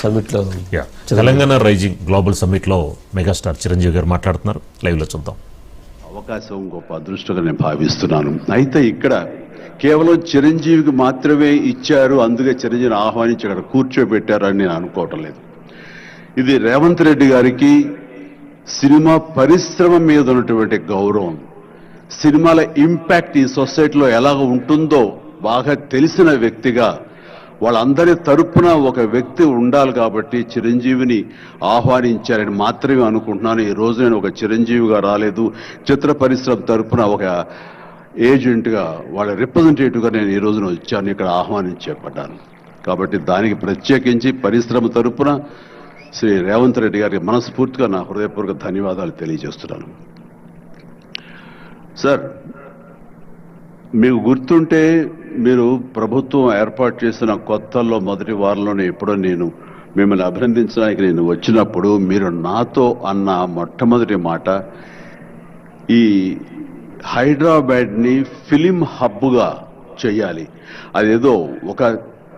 సమ్మిట్లో. Telangana rising global సమ్మిట్లో megastar Chiranjeevi garu మాట్లాడుతున్నారు. లైవ్లో చూద్దాం. అవకాశం గొప్ప అదృష్టంగా నేను భావిస్తున్నాను. అయితే ఇక్కడ కేవలం చిరంజీవికి మాత్రమే ఇచ్చారు, అందుకే చిరంజీవిని ఆహ్వానించి అక్కడ కూర్చోబెట్టారని నేను అనుకోవటం లేదు. ఇది రేవంత్ రెడ్డి గారికి సినిమా పరిశ్రమ మీద ఉన్నటువంటి గౌరవం, సినిమాల ఇంపాక్ట్ ఈ సొసైటీలో ఎలాగ ఉంటుందో బాగా తెలిసిన వ్యక్తిగా వాళ్ళందరి తరపున ఒక వ్యక్తి ఉండాలి కాబట్టి చిరంజీవిని ఆహ్వానించారని మాత్రమే అనుకుంటున్నాను. ఈ రోజు నేను ఒక చిరంజీవిగా రాలేదు, చిత్ర పరిశ్రమ తరపున ఒక ఏజెంట్గా వాళ్ళ రిప్రజెంటేటివ్గా నేను ఈ రోజున వచ్చాను, ఇక్కడ ఆహ్వానించబడ్డాను. కాబట్టి దానికి ప్రత్యేకించి పరిశ్రమ తరపున శ్రీ రేవంత్ రెడ్డి గారికి మనస్ఫూర్తిగా నా హృదయపూర్వక ధన్యవాదాలు తెలియజేస్తున్నాను. సార్, మీకు గుర్తుంటే మీరు ప్రభుత్వం ఏర్పాటు చేసిన కొత్తల్లో మొదటి వారంలోనే ఎప్పుడో నేను మిమ్మల్ని అభినందించడానికి నేను వచ్చినప్పుడు మీరు నాతో అన్న మొట్టమొదటి మాట, ఈ హైదరాబాద్ని ఫిలిం హబ్గా చేయాలి. అదేదో ఒక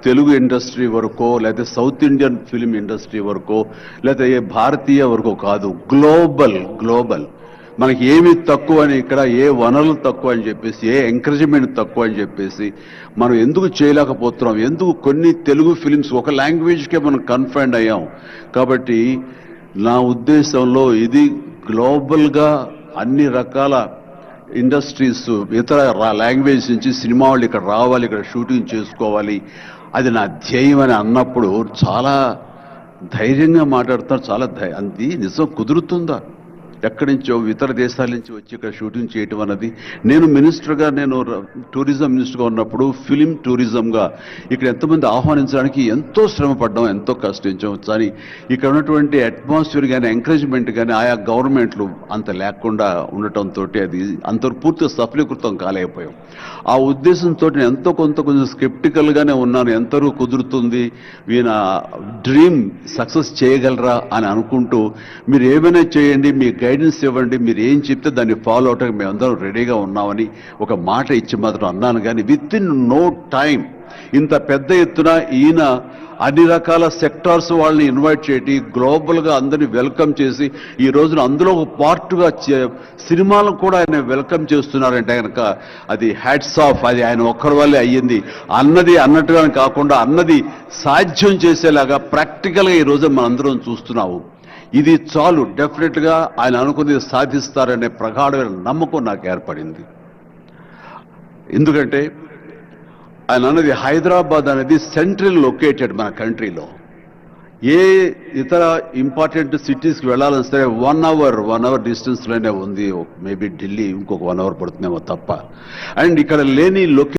తెలుగు ఇండస్ట్రీ వరకో లేకపోతే సౌత్ ఇండియన్ ఫిలిం ఇండస్ట్రీ వరకో లేకపోతే ఏ భారతీయ వరకో కాదు, గ్లోబల్ మనకి ఏమి తక్కువ అని, ఇక్కడ ఏ వనరులు తక్కువ అని చెప్పేసి, ఏ ఎంకరేజ్మెంట్ తక్కువ అని చెప్పేసి మనం ఎందుకు చేయలేకపోతున్నాం, ఎందుకు కొన్ని తెలుగు ఫిలిమ్స్ ఒక లాంగ్వేజ్కే మనం కన్ఫైన్డ్ అయ్యాం. కాబట్టి నా ఉద్దేశంలో ఇది గ్లోబల్గా అన్ని రకాల ఇండస్ట్రీస్ ఇతర లాంగ్వేజ్ నుంచి సినిమా వాళ్ళు ఇక్కడ రావాలి, ఇక్కడ షూటింగ్ చేసుకోవాలి, అది నా ధ్యేయం అని అన్నప్పుడు చాలా ధైర్యంగా మాట్లాడుతున్నారు. చాలా అది నిజం కుదురుతుందా? ఎక్కడి నుంచో ఇతర దేశాల నుంచి వచ్చి ఇక్కడ షూటింగ్ చేయటం అన్నది, నేను టూరిజం మినిస్టర్గా ఉన్నప్పుడు ఫిలిం టూరిజంగా ఇక్కడ ఎంతమంది ఆహ్వానించడానికి ఎంతో శ్రమ పడ్డాం, ఎంతో కష్టించాం. కానీ ఇక్కడ ఉన్నటువంటి అట్మాస్ఫియర్ కానీ ఎంకరేజ్మెంట్ కానీ ఆయా గవర్నమెంట్లు అంత లేకుండా ఉండటంతో అది అంత పూర్తిగా సఫలీకృతం కాలేకపోయాం. ఆ ఉద్దేశంతో నేను ఎంతో కొంచెం స్కెప్టికల్గానే ఉన్నాను. ఎంతవరకు కుదురుతుంది, ఈయన డ్రీమ్ సక్సెస్ చేయగలరా అని అనుకుంటూ, మీరు ఏమైనా చేయండి, మీ గైడెన్స్ ఇవ్వండి, మీరు ఏం చెప్తే దాన్ని ఫాలో అవడానికి మేమందరం రెడీగా ఉన్నామని ఒక మాట ఇచ్చి మాత్రం అన్నాను. కానీ విత్ ఇన్ నో టైం ఇంత పెద్ద ఎత్తున ఈయన అన్ని రకాల సెక్టార్స్ వాళ్ళని ఇన్వైట్ చేయటి, గ్లోబల్గా అందరినీ వెల్కమ్ చేసి ఈ రోజున అందులో ఒక పార్ట్గా సినిమాలను కూడా ఆయన వెల్కమ్ చేస్తున్నారంటే కనుక అది హ్యాట్స్ ఆఫ్. అది ఆయన ఒక్కరి వల్లే అయ్యింది. అన్నట్టుగా కాకుండా అన్నది సాధ్యం చేసేలాగా ప్రాక్టికల్గా ఈ రోజు మనందరం చూస్తున్నాము. ఇది చాలు, డెఫినెట్గా ఆయన అనుకున్నది సాధిస్తారనే ప్రగాఢమైన నమ్మకం నాకు ఏర్పడింది. ఎందుకంటే ఆయన అన్నది హైదరాబాద్ అనేది సెంట్రల్ లొకేటెడ్ మన కంట్రీలో. ఏ ఇతర ఇంపార్టెంట్ సిటీస్కి వెళ్ళాలని సరే 1 అవర్ డిస్టెన్స్లోనే ఉంది. మేబీ ఢిల్లీ ఇంకొక 1 అవర్ పడుతుందేమో తప్ప. అండ్ ఇక్కడ లేని